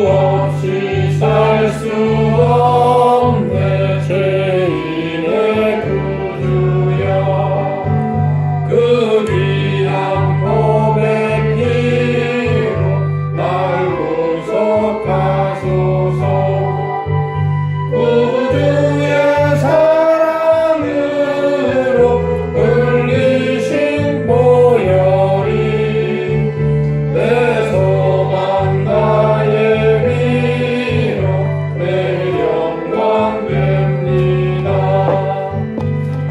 없이 살 수 없네. 죄인의 구주여, 그 귀한 몸의 피로 날 구속하소서. 구주의 사랑으로 흘리신 보혈이 내 소망 나의 위로 매일 영광됩니다.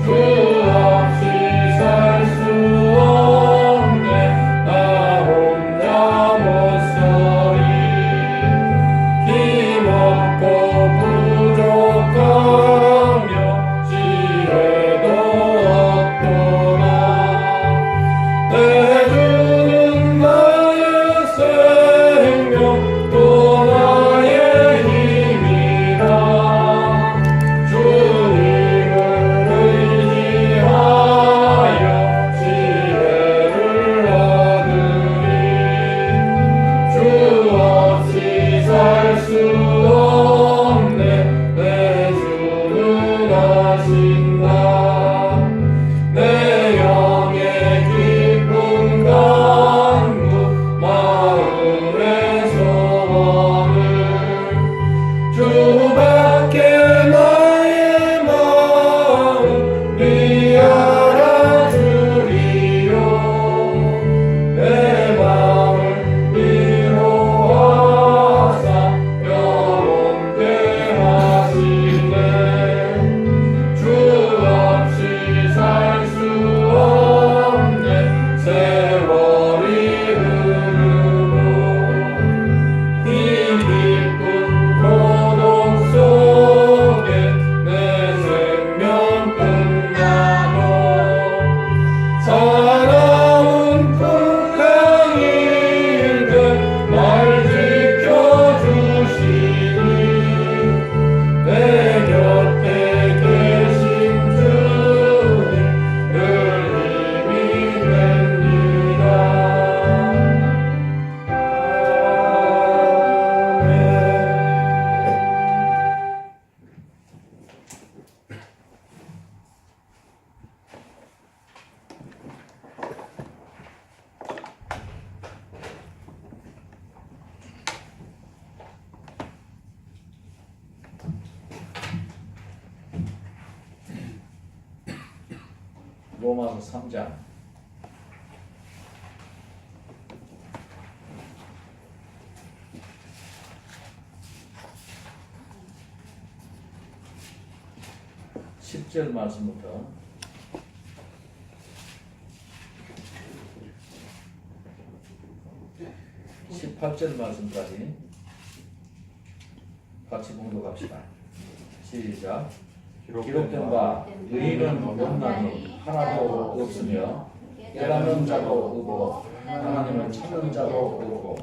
주 없이 살 수 없네. 나 혼자 못 서리. 힘없고 부족하며 지혜도 없도다. 내 주는 나의 생명 또 나의 힘이라. 주님을 의지하여 지혜를 얻으리. 주 없이 살 수 없네. 내 주는 아신다. 내 영의 깊은 강구 마음의 소원을 주밖에 나의 마음 위하여 주리요. 내 마음을 위로하사 영원케 하시네. 주 없이 살 수 없네. 세월이 흐르고 이 깊은 고독 속에 내 생명 끝나도 사나운 풍랑인데 날 지켜주시니 내 곁에 계신 주님 늘 힘이 됩니다. 로마서 3장 10절 말씀부터 18절 말씀까지 같이 봉독합시다. 시작. 기록된 바 의인은 못나니 하나도 없으며 깨닫는 자도 없고 하나님을 찾는 자도 없고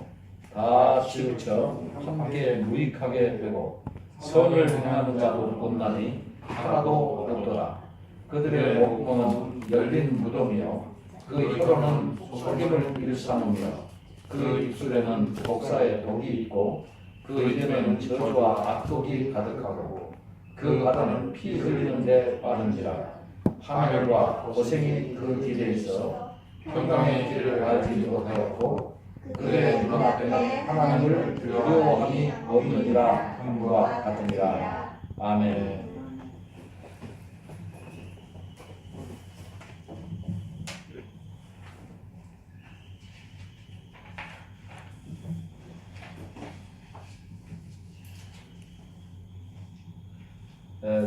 다 치우쳐 함께 무익하게 되고 선을 행하는 자도 못나니 하나도 없더라. 그들의 목구멍은 열린 무덤이요 그 혀로는 속임을 일삼으며 그 입술에는 독사의 독이 있고 그 입에는 저주와 악독이 가득하고 그 바다는 피 흘리는 데 빠른지라. 하늘과 고생이 그 길에 있어 평강의 길을 알지 못하였고 그의 눈앞에는 하나님을 두려워함이 없느니라 함과 같으니라. 아멘.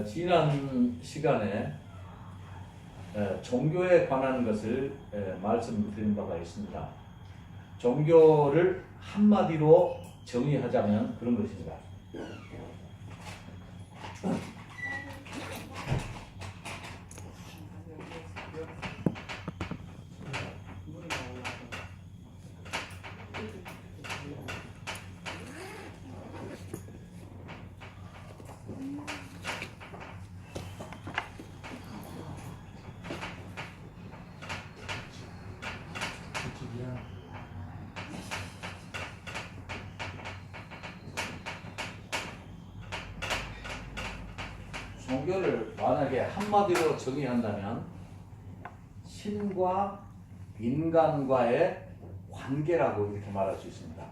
지난 시간에 종교에 관한 것을 말씀드린 바가 있습니다. 종교를 한마디로 정의하자면 그런 것입니다. 종교를 만약에 한마디로 정의한다면 신과 인간과의 관계라고 이렇게 말할 수 있습니다.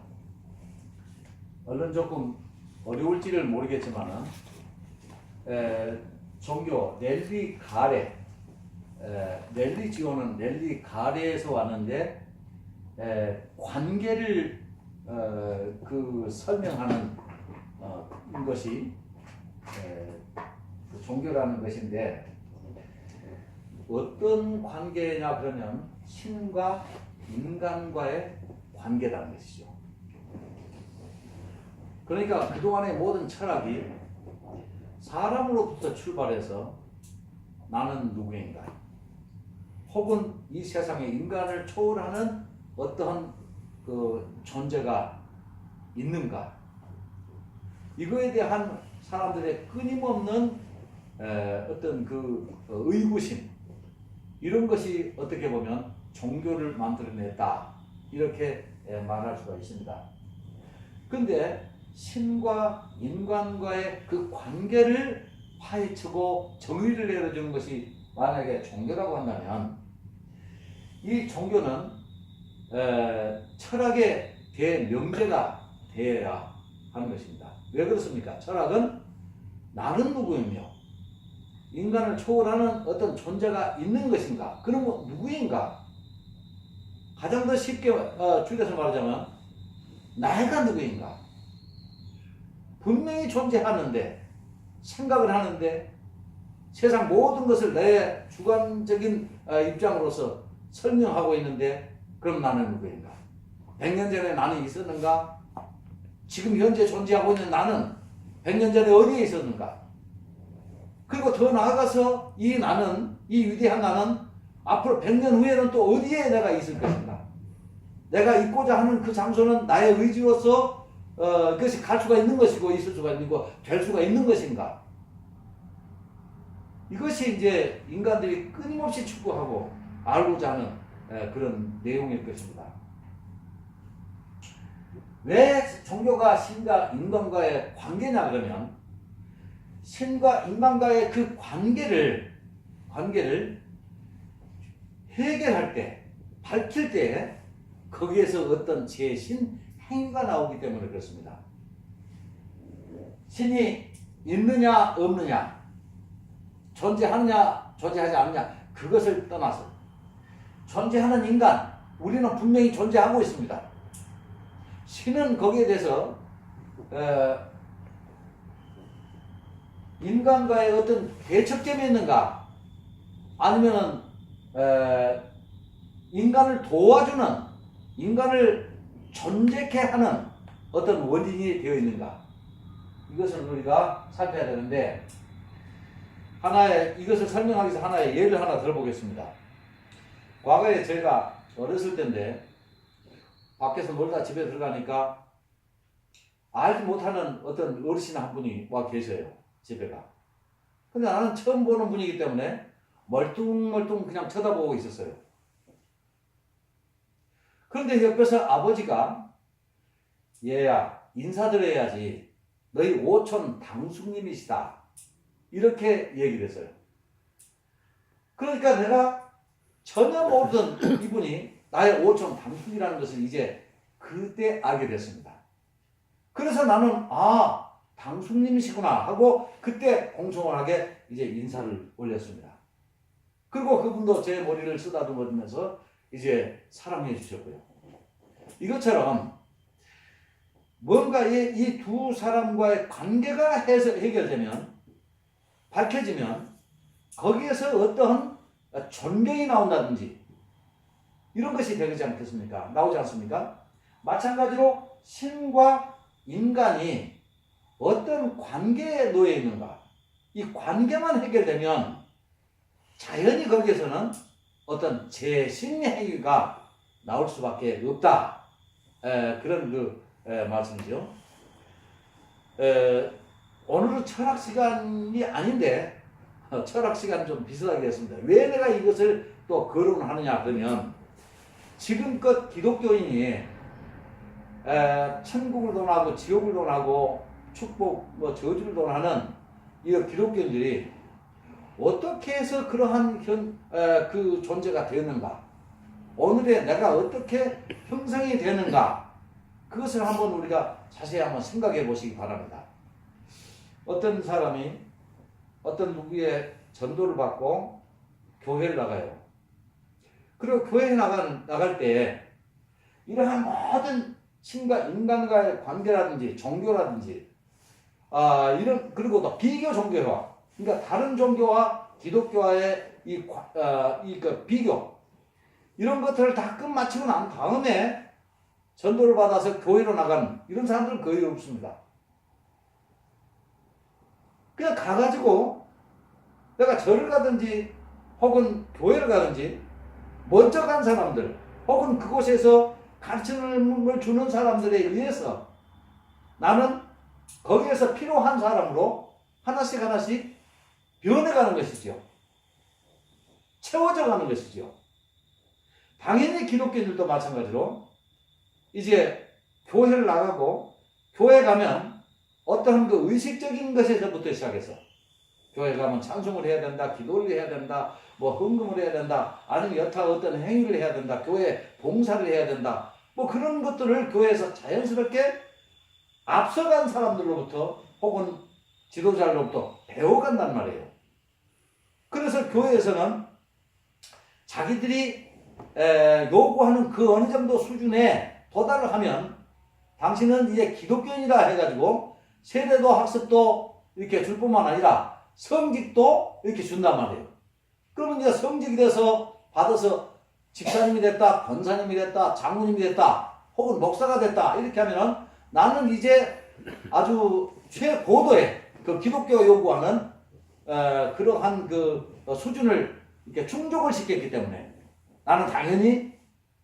얼른 조금 어려울지를 모르겠지만은 종교 넬리 가레, 넬리 지오는 넬리 가레에서 왔는데 관계를 그 설명하는 것이 그 종교라는 것인데 어떤 관계냐 그러면 신과 인간과의 관계라는 것이죠. 그러니까 그동안의 모든 철학이 사람으로부터 출발해서 나는 누구인가 혹은 이 세상에 인간을 초월하는 어떠한 그 존재가 있는가 이거에 대한 사람들의 끊임없는 어떤 그 의구심 이런 것이 어떻게 보면 종교를 만들어냈다 이렇게 말할 수가 있습니다. 근데 신과 인간과의 그 관계를 파헤치고 정의를 내려주는 것이 만약에 종교라고 한다면 이 종교는 철학의 대명제가 되어야 하는 것입니다. 왜 그렇습니까? 철학은 나는 누구이며 인간을 초월하는 어떤 존재가 있는 것인가? 그럼 누구인가? 가장 더 쉽게 줄여서 말하자면 내가 누구인가? 분명히 존재하는데 생각을 하는데 세상 모든 것을 내 주관적인 입장으로서 설명하고 있는데 그럼 나는 누구인가? 100년 전에 나는 있었는가? 지금 현재 존재하고 있는 나는 100년 전에 어디에 있었는가? 그리고 더 나아가서 이 나는, 이 위대한 나는 앞으로 100년 후에는 또 어디에 내가 있을 것인가? 내가 있고자 하는 그 장소는 나의 의지로서 그것이 갈 수가 있는 것이고 있을 수가 있는 거, 될 수가 있는 것인가? 이것이 이제 인간들이 끊임없이 추구하고 알고자 하는 그런 내용일 것입니다. 왜 종교가 신과 인간과의 관계냐 그러면 신과 인간과의 그 관계를 해결할 때, 밝힐 때 거기에서 어떤 재신 행위가 나오기 때문에 그렇습니다. 신이 있느냐 없느냐 존재하느냐 존재하지 않느냐 그것을 떠나서 존재하는 인간 우리는 분명히 존재하고 있습니다. 신은 거기에 대해서 인간과의 어떤 대척점이 있는가 아니면은 인간을 도와주는 인간을 존재케 하는 어떤 원인이 되어 있는가 이것을 우리가 살펴야 되는데 이것을 설명하기 위해서 하나의 예를 하나 들어보겠습니다. 과거에 제가 어렸을 때인데 밖에서 놀다 집에 들어가니까 알지 못하는 어떤 어르신 한 분이 와 계셔요. 집에가. 근데 나는 처음 보는 분이기 때문에 멀뚱멀뚱 그냥 쳐다보고 있었어요. 그런데 옆에서 아버지가 얘야 인사드려야지 너희 오촌 당숙님이시다 이렇게 얘기를 했어요. 그러니까 내가 전혀 모르던 이분이 나의 오촌 당숙이라는 것을 이제 그때 알게 됐습니다. 그래서 나는 당숙님이시구나 하고 그때 공손하게 이제 인사를 올렸습니다. 그리고 그분도 제 머리를 쓰다듬으면서 이제 사랑해 주셨고요. 이것처럼 뭔가 이 두 사람과의 관계가 해결되면 밝혀지면 거기에서 어떠한 존경이 나온다든지 이런 것이 되지 않겠습니까? 나오지 않습니까? 마찬가지로 신과 인간이 어떤 관계에 놓여 있는가 이 관계만 해결되면 자연히 거기에서는 어떤 재신 행위가 나올 수밖에 없다. 그런 말씀이죠. 오늘은 철학 시간이 아닌데 철학 시간 좀 비슷하게 했습니다. 왜 내가 이것을 또 거론하느냐 그러면 지금껏 기독교인이 천국을 논하고 지옥을 논하고 축복 저주를 논하는 이 기독교인들이 어떻게 해서 그러한 그 존재가 되었는가? 오늘의 내가 어떻게 형성이 되는가? 그것을 한번 우리가 자세히 한번 생각해 보시기 바랍니다. 어떤 사람이 어떤 누구의 전도를 받고 교회를 나가요. 그리고 교회에 나갈 때 이러한 모든 인간과의 관계라든지 종교라든지 그리고 또 비교 종교와 그러니까 다른 종교와 기독교와의 그 비교 이런 것들을 다 끝마치고 난 다음에 전도를 받아서 교회로 나가는 이런 사람들은 거의 없습니다. 그냥 가가지고 내가 절을 가든지 혹은 교회를 가든지 먼저 간 사람들 혹은 그곳에서 가르침을 주는 사람들에 의해서 나는 거기에서 필요한 사람으로 하나씩 변해가는 것이죠. 채워져 가는 것이죠. 당연히 기독교인들도 마찬가지로 이제 교회를 나가고 교회 가면 어떤 그 의식적인 것에서부터 시작해서 교회 가면 찬송을 해야 된다, 기도를 해야 된다, 뭐 헌금을 해야 된다, 아니면 여타 어떤 행위를 해야 된다, 교회 봉사를 해야 된다, 뭐 그런 것들을 교회에서 자연스럽게 앞서간 사람들로부터 혹은 지도자로부터 배워간단 말이에요. 그래서 교회에서는 자기들이 요구하는 그 어느 정도 수준에 도달을 하면 당신은 이제 기독교인이다 해가지고 세례도 학습도 이렇게 줄 뿐만 아니라 성직도 이렇게 준단 말이에요. 그러면 이제 성직이 돼서 받아서 집사님이 됐다, 권사님이 됐다, 장로님이 됐다, 혹은 목사가 됐다 이렇게 하면은 나는 이제 아주 최고도의 그 기독교가 요구하는 그러한 그 수준을 이렇게 충족을 시켰기 때문에 나는 당연히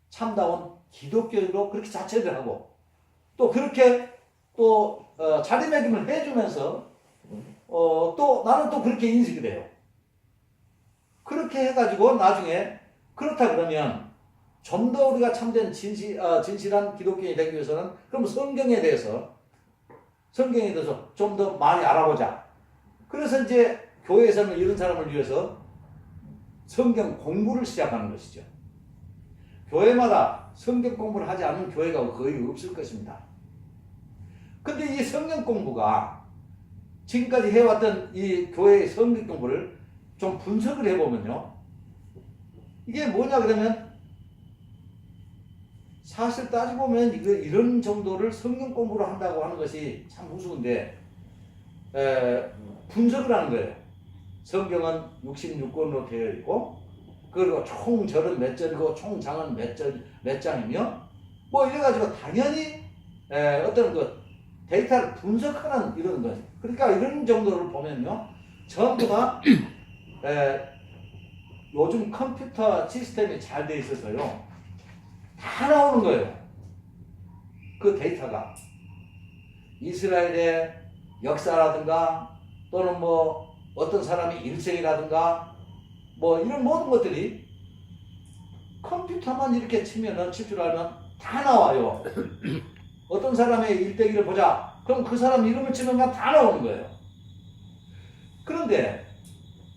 참다운 기독교인으로 그렇게 자체를 하고 또 그렇게 또 자리매김을 해주면서 또 나는 또 그렇게 인식이 돼요. 그렇게 해가지고 나중에 그렇다 그러면 좀 더 우리가 참된 진실한 기독교인이 되기 위해서는 그럼 성경에 대해서 좀 더 많이 알아보자. 그래서 이제 교회에서는 이런 사람을 위해서 성경 공부를 시작하는 것이죠. 교회마다 성경 공부를 하지 않는 교회가 거의 없을 것입니다. 근데 이 성경 공부가 지금까지 해왔던 이 교회의 성경 공부를 좀 분석을 해보면요. 이게 뭐냐 그러면 사실 따지고 보면 이런 정도를 성경 공부를 한다고 하는 것이 참 우스운데 분석을 하는 거예요. 성경은 66권으로 되어 있고 그리고 총 절은 몇 절이고 총 장은 몇 장이며 뭐 이래가지고 당연히 어떤 그 데이터를 분석하는 이런 것. 그러니까 이런 정도를 보면요. 전부 다 요즘 컴퓨터 시스템이 잘 돼 있어서요. 다 나오는 거예요. 그 데이터가. 이스라엘의 역사라든가 또는 뭐 어떤 사람의 일생이라든가 뭐 이런 모든 것들이 컴퓨터만 이렇게 치면은 칠 줄 알면 다 나와요. 어떤 사람의 일대기를 보자. 그럼 그 사람 이름을 치면 다 나오는 거예요. 그런데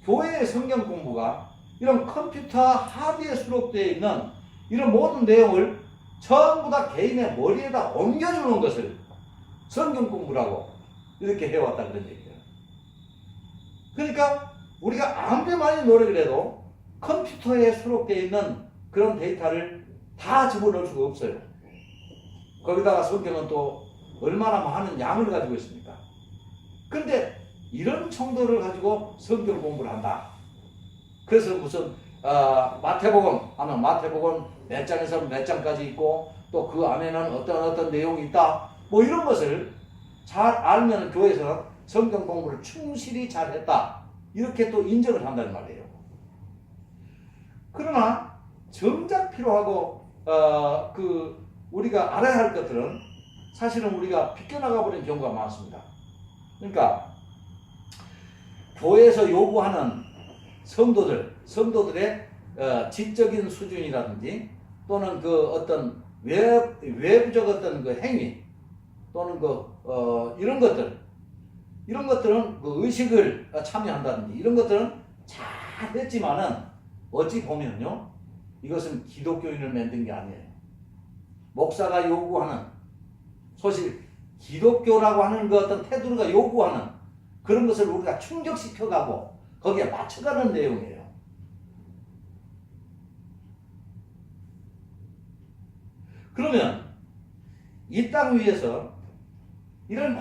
교회의 성경 공부가 이런 컴퓨터 하드에 수록되어 있는 이런 모든 내용을 전부 다 개인의 머리에다 옮겨주는 것을 성경 공부라고 이렇게 해왔다 그런 얘기예요. 그러니까 우리가 아무리 많이 노력을 해도 컴퓨터에 수록되어 있는 그런 데이터를 다 집어넣을 수가 없어요. 거기다가 성경은 또 얼마나 많은 양을 가지고 있습니까? 그런데 이런 정도를 가지고 성경 공부를 한다. 그래서 무슨 마태복음 하면 마태복음 몇 장에서 몇 장까지 있고 또 그 안에는 어떤 내용이 있다. 뭐 이런 것을 잘 알면 교회에서는 성경 공부를 충실히 잘했다. 이렇게 또 인정을 한다는 말이에요. 그러나 정작 필요하고 우리가 알아야 할 것들은 사실은 우리가 비껴나가 버린 경우가 많습니다. 그러니까 교회에서 요구하는 성도들의 지적인 수준이라든지 또는 그 어떤 외부적 어떤 그 행위 또는 이런 것들 이런 것들은 그 의식을 참여한다든지 이런 것들은 잘 됐지만은 어찌 보면요, 이것은 기독교인을 만든 게 아니에요. 목사가 요구하는, 소실 기독교라고 하는 그 어떤 테두리가 요구하는 그런 것을 우리가 충족시켜가고 거기에 맞춰가는 내용이에요. 그러면 이 땅 위에서 이런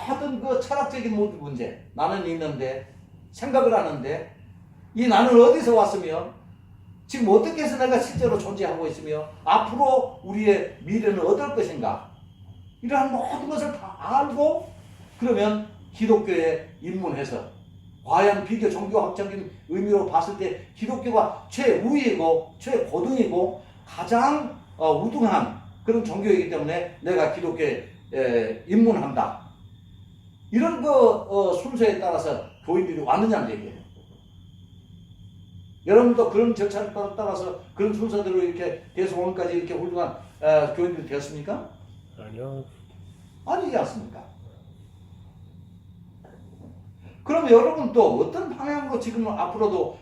모든 그 철학적인 모든 문제, 나는 있는데 생각을 하는데 이 나는 어디서 왔으며 지금 어떻게 해서 내가 실제로 존재하고 있으며 앞으로 우리의 미래는 어떨 것인가, 이러한 모든 것을 다 알고 그러면 기독교에 입문해서 과연 비교 종교학적인 의미로 봤을 때 기독교가 최우위이고 최고등이고 가장 우등한 그런 종교이기 때문에 내가 기독교에 입문한다, 이런 순서에 따라서 교인들이 왔느냐는 얘기예요. 여러분도 그런 절차를 따라서 그런 순서대로 이렇게 돼서 오늘까지 이렇게 훌륭한 교인들이 되었습니까? 아니요. 아니지 않습니까? 그러면 여러분 또 어떤 방향으로 지금 앞으로도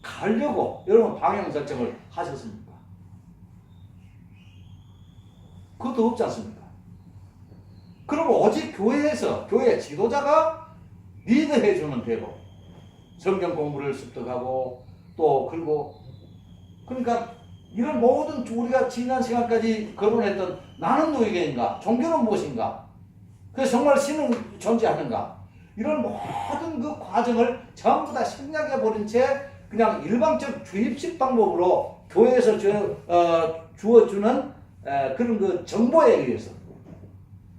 가려고 여러분 방향 설정을 하셨습니까? 그것도 없지 않습니까? 그럼 오직 교회에서 교회 지도자가 리드해 주면 되고 성경 공부를 습득하고 또 그리고 그러니까 이런 모든 우리가 지난 시간까지 거론했던 나는 누구인가, 종교는 무엇인가, 그래서 정말 신은 존재하는가, 이런 모든 그 과정을 전부 다 생략해 버린 채 그냥 일방적 주입식 방법으로 교회에서 주어주는 그런 그 정보에 의해서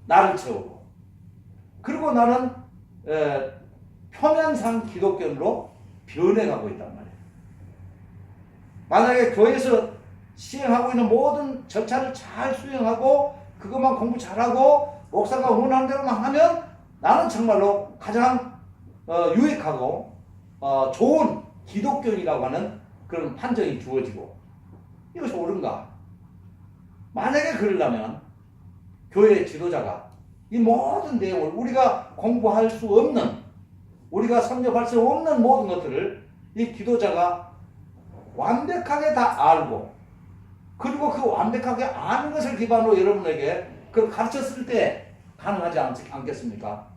나를 채우고, 그리고 나는 표면상 기독교인으로 변해가고 있단 말이에요. 만약에 교회에서 시행하고 있는 모든 절차를 잘 수행하고 그것만 공부 잘하고 목사가 원하는 대로만 하면 나는 정말로 가장 유익하고 좋은 기독교인이라고 하는 그런 판정이 주어지고, 이것이 옳은가? 만약에 그러려면 교회의 지도자가 이 모든 내용을 우리가 공부할 수 없는, 우리가 섭렵할 수 없는 모든 것들을 이 지도자가 완벽하게 다 알고, 그리고 그 완벽하게 아는 것을 기반으로 여러분에게 그걸 가르쳤을 때 가능하지 않겠습니까?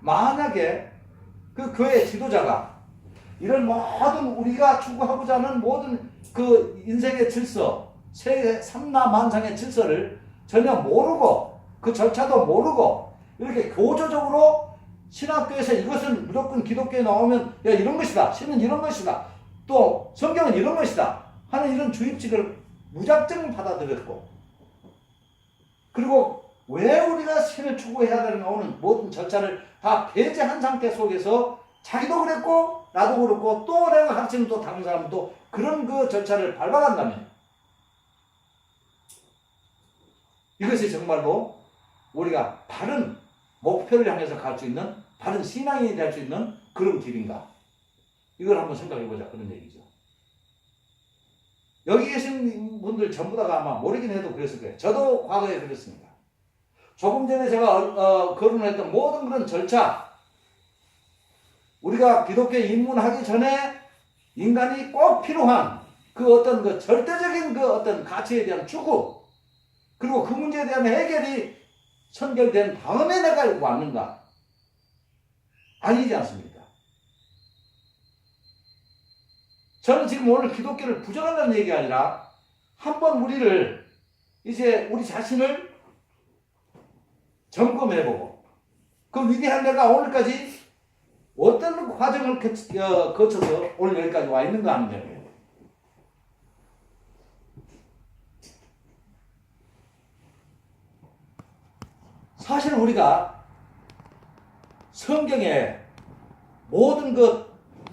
만약에 그 교회 지도자가 이런 모든 우리가 추구하고자 하는 모든 그 인생의 질서, 삼라만상의 질서를 전혀 모르고 그 절차도 모르고 이렇게 교조적으로 신학교에서 이것은 무조건 기독교에 나오면 야 이런 것이다, 신은 이런 것이다, 또 성경은 이런 것이다 하는 이런 주입식을 무작정 받아들였고, 그리고 왜 우리가 신을 추구해야 되는가 하는 모든 절차를 다 배제한 상태 속에서 자기도 그랬고 나도 그렇고 또 내가 가르치는 또 다른 사람도 그런 그 절차를 밟아간다면 이것이 정말로 우리가 바른 목표를 향해서 갈 수 있는 바른 신앙인이 될 수 있는 그런 길인가, 이걸 한번 생각해보자, 그런 얘기죠. 여기 계신 분들 전부 다가 아마 모르긴 해도 그랬을 거예요. 저도 과거에 그랬습니다. 조금 전에 제가 거론했던 모든 그런 절차, 우리가 기독교에 입문하기 전에 인간이 꼭 필요한 그 어떤 그 절대적인 그 어떤 가치에 대한 추구, 그리고 그 문제에 대한 해결이 선결된 다음에 내가 왔는가? 아니지 않습니까? 저는 지금 오늘 기독교를 부정한다는 얘기가 아니라 한번 우리를 이제 우리 자신을 점검해보고 그 위대한 내가 오늘까지 어떤 과정을 거쳐서 오늘 여기까지 와 있는가 하는 점이에요. 사실 우리가 성경에 모든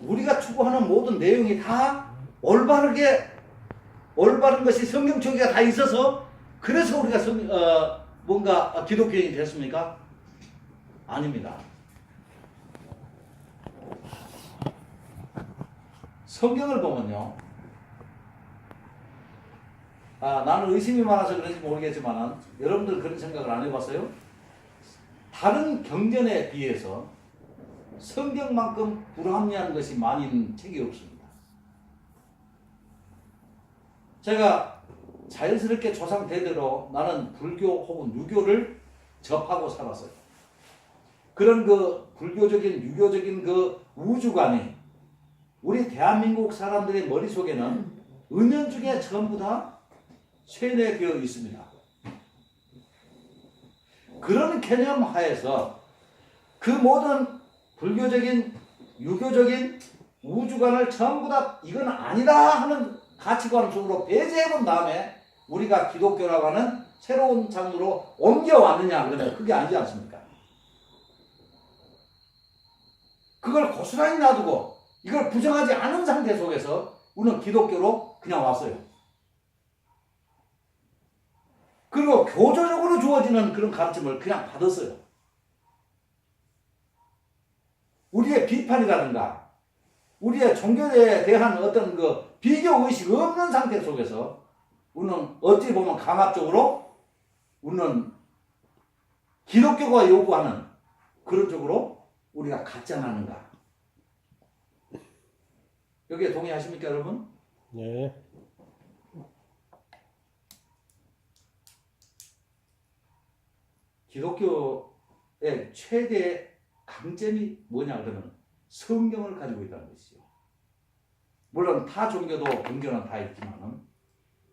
우리가 추구하는 모든 내용이 다 올바른 것이 성경 쪽에 다 있어서 그래서 우리가 뭔가 기독교인이 됐습니까? 아닙니다. 성경을 보면요, 나는 의심이 많아서 그런지 모르겠지만 여러분들 그런 생각을 안 해봤어요? 다른 경전에 비해서 성경만큼 불합리한 것이 많이 있는 책이 없습니다. 제가 자연스럽게 조상 대대로 나는 불교 혹은 유교를 접하고 살았어요. 그런 그 불교적인 유교적인 그 우주관이 우리 대한민국 사람들의 머릿속에는 은연중에 전부 다 쇠뇌되어 있습니다. 그런 개념 하에서 그 모든 불교적인 유교적인 우주관을 전부 다 이건 아니다 하는 가치관 속으로 배제해본 다음에 우리가 기독교라고 하는 새로운 장르로 옮겨왔느냐 그러면 그게 아니지 않습니까? 그걸 고스란히 놔두고 이걸 부정하지 않은 상태 속에서 우리는 기독교로 그냥 왔어요. 그리고 교조적으로 주어지는 그런 가르침을 그냥 받았어요. 우리의 비판이라든가 우리의 종교에 대한 어떤 그 비교의식이 없는 상태 속에서 우리는 어찌 보면 강압적으로 우리는 기독교가 요구하는 그런 쪽으로 우리가 갖지 않았는가. 여기에 동의하십니까 여러분? 네. 기독교의 최대 강점이 뭐냐 그러면 성경을 가지고 있다는 것이죠. 물론 타 종교도 경전은 다 있지만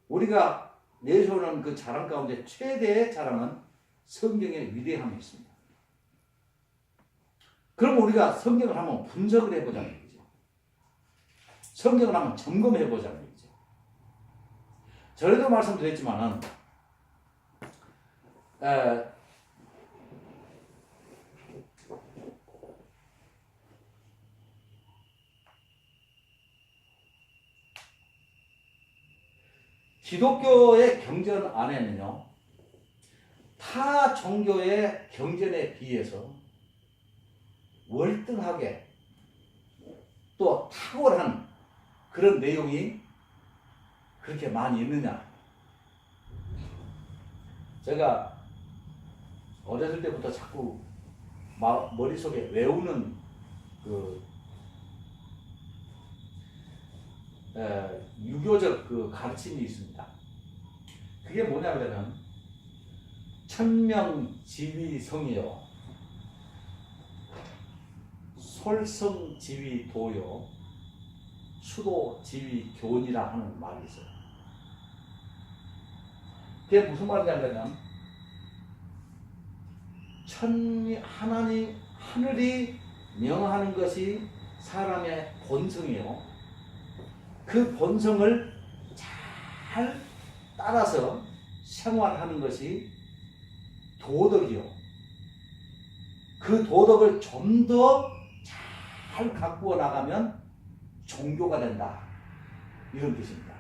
우리가 내세우는 그 자랑 가운데 최대의 자랑은 성경의 위대함이 있습니다. 그럼 우리가 성경을 한번 분석을 해보자는 얘기죠. 성경을 한번 점검해보자는 얘기죠. 전에도 말씀드렸지만은 기독교의 경전 안에는요, 타 종교의 경전에 비해서 월등하게 또 탁월한 그런 내용이 그렇게 많이 있느냐. 제가 어렸을 때부터 자꾸 머릿속에 외우는 유교적 그 가르침이 있습니다. 그게 뭐냐면 천명지위성이요 솔성지위도요 수도지위교훈이라 하는 말이 있어요. 그게 무슨 말이냐면 하늘이 명하는 것이 사람의 본성이요. 그 본성을 잘 따라서 생활하는 것이 도덕이요. 그 도덕을 좀 더 잘 가꾸어 나가면 종교가 된다. 이런 뜻입니다.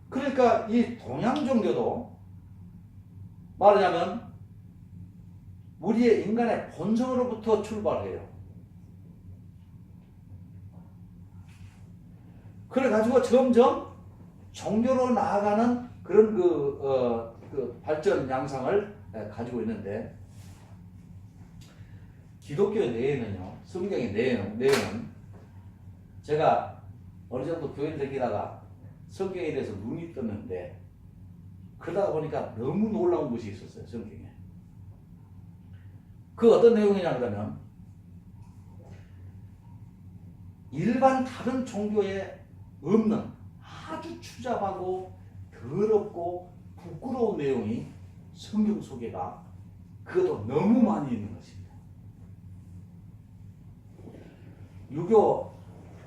그러니까 이 동양 종교도 말하자면 우리의 인간의 본성으로부터 출발해요. 그래가지고 점점 종교로 나아가는 그런 그 발전 양상을 가지고 있는데, 기독교 내에는요, 성경의 내용은 제가 어느 정도 교인 되기다가 성경에 대해서 눈이 떴는데, 그러다 보니까 너무 놀라운 것이 있었어요, 성경에. 그 어떤 내용이냐 그러면, 일반 다른 종교에 없는 아주 추잡하고 더럽고 부끄러운 내용이 성경 속에가 그것도 너무 많이 있는 것입니다. 유교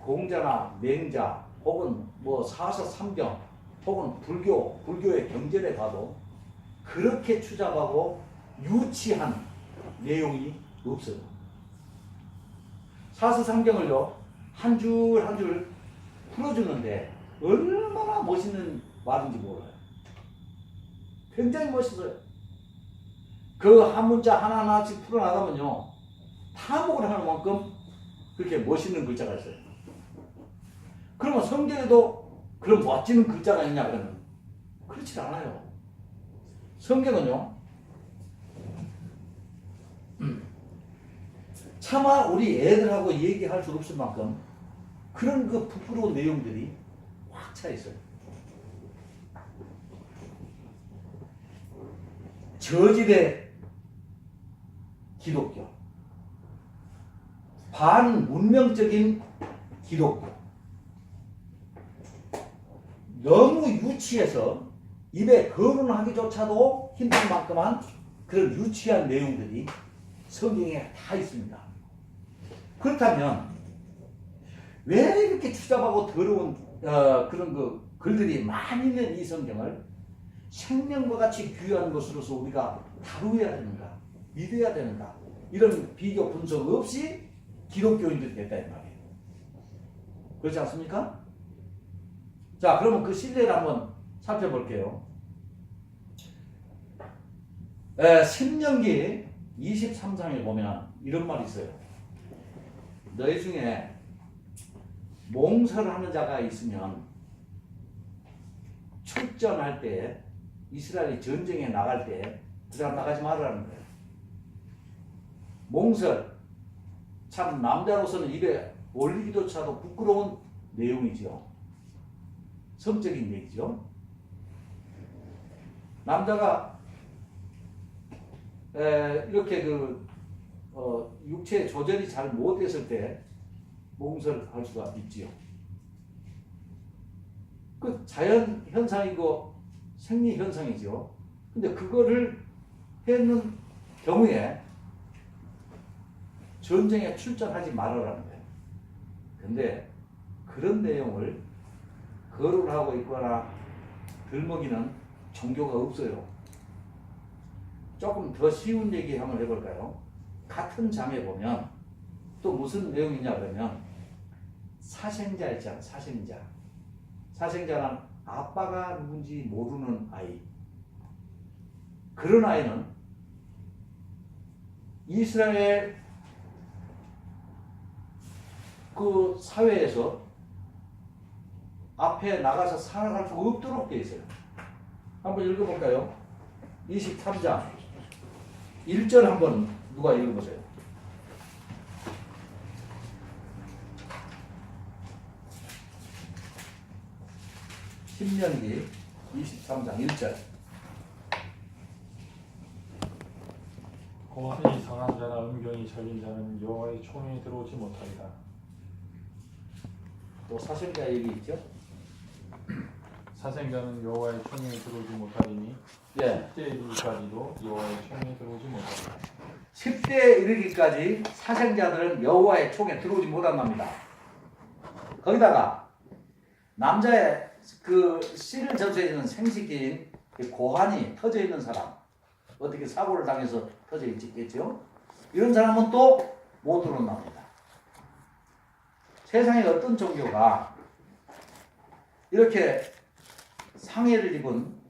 공자나 맹자 혹은 뭐 사서삼경 혹은 불교의 경전에 가도 그렇게 추잡하고 유치한 내용이 없어요. 사서삼경을요 한 줄 한 줄 풀어주는데 얼마나 멋있는 말인지 몰라요. 굉장히 멋있어요. 그 한 문자 하나하나씩 풀어나가면요 타목을 하는 만큼 그렇게 멋있는 글자가 있어요. 그러면 성경에도 그런 멋지는 글자가 있냐 그러면 그렇지 않아요. 성경은요, 차마 우리 애들하고 얘기할 수 없을 만큼 그런 그 부끄러운 내용들이 확 차 있어요. 저질의 기독교, 반문명적인 기독교, 너무 유치해서 입에 거론하기조차도 힘들 만큼한 그런 유치한 내용들이 성경에 다 있습니다. 그렇다면 왜 이렇게 추잡하고 더러운 그런 그 글들이 많이 있는 이 성경을 생명과 같이 귀한 것으로서 우리가 다루어야 되는가, 믿어야 되는가, 이런 비교 분석 없이 기독교인들이 됐다 이 말이에요. 그렇지 않습니까? 자, 그러면 그 신뢰를 한번 살펴볼게요. 신명기 23장에 보면 이런 말이 있어요. 너희 중에 몽설하는 자가 있으면 출전할 때, 이스라엘이 전쟁에 나갈 때 그 사람 나가지 말라는 거예요. 몽설, 참 남자로서는 입에 올리기조차도 부끄러운 내용이죠. 성적인 얘기죠. 남자가 이렇게 육체 조절이 잘 못됐을 때 몽설할 수가 있지요. 그 자연 현상이고 생리 현상이죠. 근데 그거를 했는 경우에 전쟁에 출전하지 말아라는 거예요. 근데 그런 내용을 거론하고 있거나 들먹이는 종교가 없어요. 조금 더 쉬운 얘기 한번 해볼까요? 같은 장에 보면 또 무슨 내용이냐 그러면 사생자 있잖아. 사생자. 사생자는 아빠가 누군지 모르는 아이. 그런 아이는 이스라엘 그 사회에서 앞에 나가서 살아갈 수 없도록 되어 있어요. 한번 읽어볼까요? 23장 1절 한번 누가 읽어보세요. 신명기 23장 1절. 고환이 상한 자나 음경이 잘린 자는 여호와의 총에 들어오지 못하리라. 또 사생자 얘기 있죠? 사생자는 여호와의 총에 들어오지 못하리니 예. 10대 이르기까지도 여호와의 총에 들어오지 못하리라. 10대에 이르기까지 사생자들은 여호와의 총에 들어오지 못한답니다. 거기다가 남자의 그 씨를 전수해주는 생식기인 고환이 터져 있는 사람, 어떻게 사고를 당해서 터져 있겠죠? 이런 사람은 또 못 들어온답니다. 세상에 어떤 종교가 이렇게 상해를 입은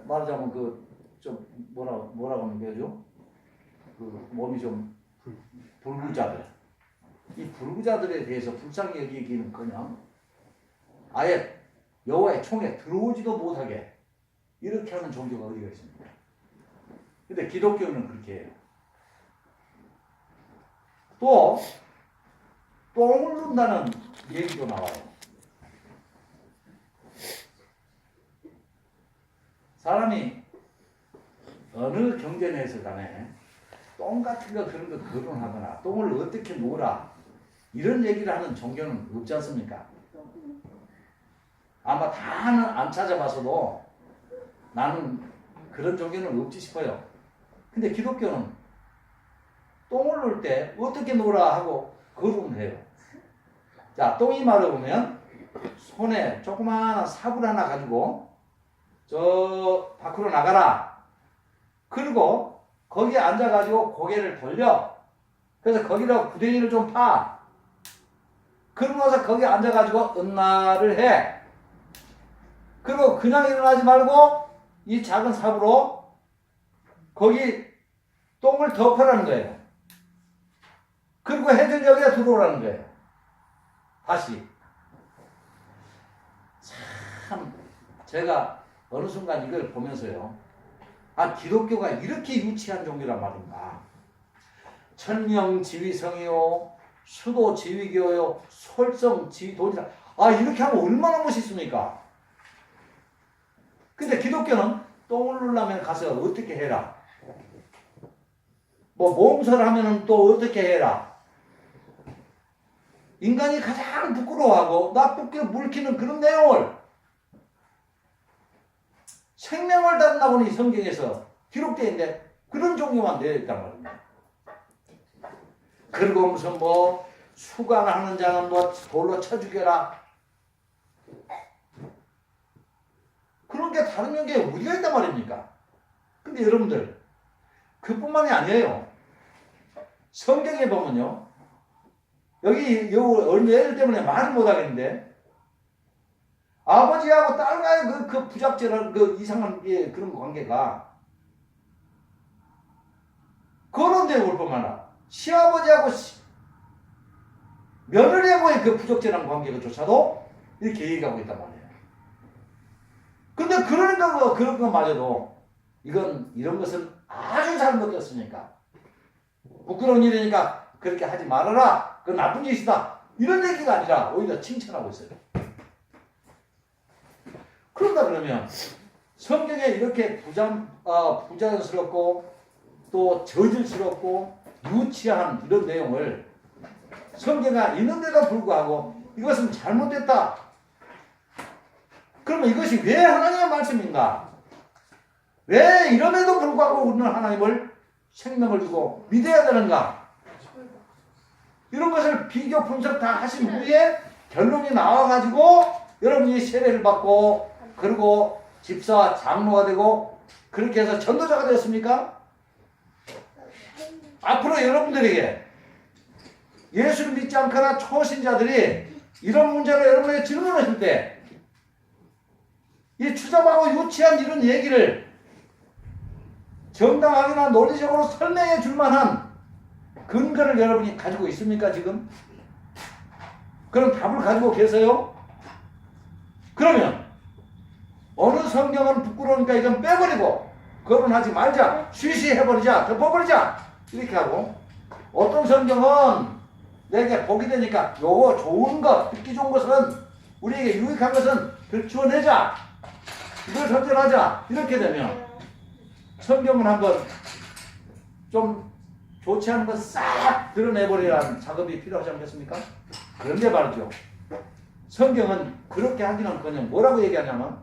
말하자면 그 좀 뭐라고 하면 되죠? 그 몸이 좀 불구자들, 이 불구자들에 대해서 불쌍히 여기기는커녕 아예 여호와의 총에 들어오지도 못하게 이렇게 하는 종교가 어디가 있습니까? 근데 기독교는 그렇게 해요. 또 똥을 눈다는 얘기도 나와요. 사람이 어느 경제 내에서 간에 똥 같은 거 그런 거 거론하거나 똥을 어떻게 놓으라 이런 얘기를 하는 종교는 없지 않습니까? 아마 다는 안 찾아봐서도 나는 그런 종교는 없지 싶어요. 근데 기독교는 똥을 놓을 때 어떻게 놓으라 하고 거론을 해요. 자, 똥이 마르면 손에 조그마한 사불 하나 가지고 저 밖으로 나가라. 그리고 거기에 앉아가지고 고개를 돌려. 그래서 거기다 구덩이를 좀 파. 그러고 나서 거기 앉아가지고 은나를 해. 그리고 그냥 일어나지 말고 이 작은 삽으로 거기 똥을 덮으라는 거예요. 그리고 해들 여기에 들어오라는 거예요. 다시. 참 제가 어느 순간 이걸 보면서요. 아, 기독교가 이렇게 유치한 종교란 말인가. 천명지위성이요, 수도지위교요, 솔성지위도리라. 아, 이렇게 하면 얼마나 멋있습니까? 근데 기독교는 똥을 누르려면 가서 어떻게 해라. 뭐 몸살을 하면은 또 어떻게 해라. 인간이 가장 부끄러워하고 나쁘게 물키는 그런 내용을 생명을 단다고는 이 성경에서 기록되어 있는데 그런 종류만 되어 있단 말입니다. 그리고 무슨 뭐 수관하는 자는 뭐 돌로 쳐 죽여라. 그런 게 다른 게 어디가 있단 말입니까? 근데 여러분들 그뿐만이 아니에요. 성경에 보면요. 여기 어린 애들 때문에 말을 못하겠는데 아버지하고 딸과의 그 부작절한 그 이상한 그런 관계가 그런 데 올 뿐만 아니라 시아버지하고 며느리하고의 그 부적절한 관계조차도 이렇게 얘기하고 있단 말이에요. 근데 그러니까 그런 것마저도 이런 것은 아주 잘못됐으니까 부끄러운 일이니까 그렇게 하지 말아라. 그건 나쁜 짓이다. 이런 얘기가 아니라 오히려 칭찬하고 있어요. 그런다 그러면 성경에 이렇게 부자연스럽고 또 저질스럽고 유치한 이런 내용을 성경에 있는데도 불구하고 이것은 잘못됐다. 그러면 이것이 왜 하나님의 말씀인가? 왜 이럼에도 불구하고 우리는 하나님을 생명을 주고 믿어야 되는가? 이런 것을 비교 분석 다 하신 후에 결론이 나와가지고 여러분이 세례를 받고 그리고 집사 장로가 되고 그렇게 해서 전도자가 되었습니까? 앞으로 여러분들에게 예수를 믿지 않거나 초신자들이 이런 문제로 여러분에게 질문하실 때 이 추잡하고 유치한 이런 얘기를 정당하게나 논리적으로 설명해 줄 만한 근거를 여러분이 가지고 있습니까, 지금? 그런 답을 가지고 계세요? 그러면 어느 성경은 부끄러우니까 이건 빼버리고 거론하지 말자, 쉬쉬해버리자, 덮어버리자 이렇게 하고 어떤 성경은 내게 복이 되니까 요거 좋은 것, 듣기 좋은 것은 우리에게 유익한 것은 들추어내자, 이걸 선전하자 이렇게 되면 성경은 한번 좀 좋지 않은 것 싹 드러내버리라는 작업이 필요하지 않겠습니까? 그런데 말이죠. 성경은 그렇게 하기는커녕 뭐라고 얘기하냐면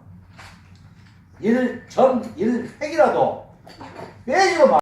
일전일획이라도 빼지고 말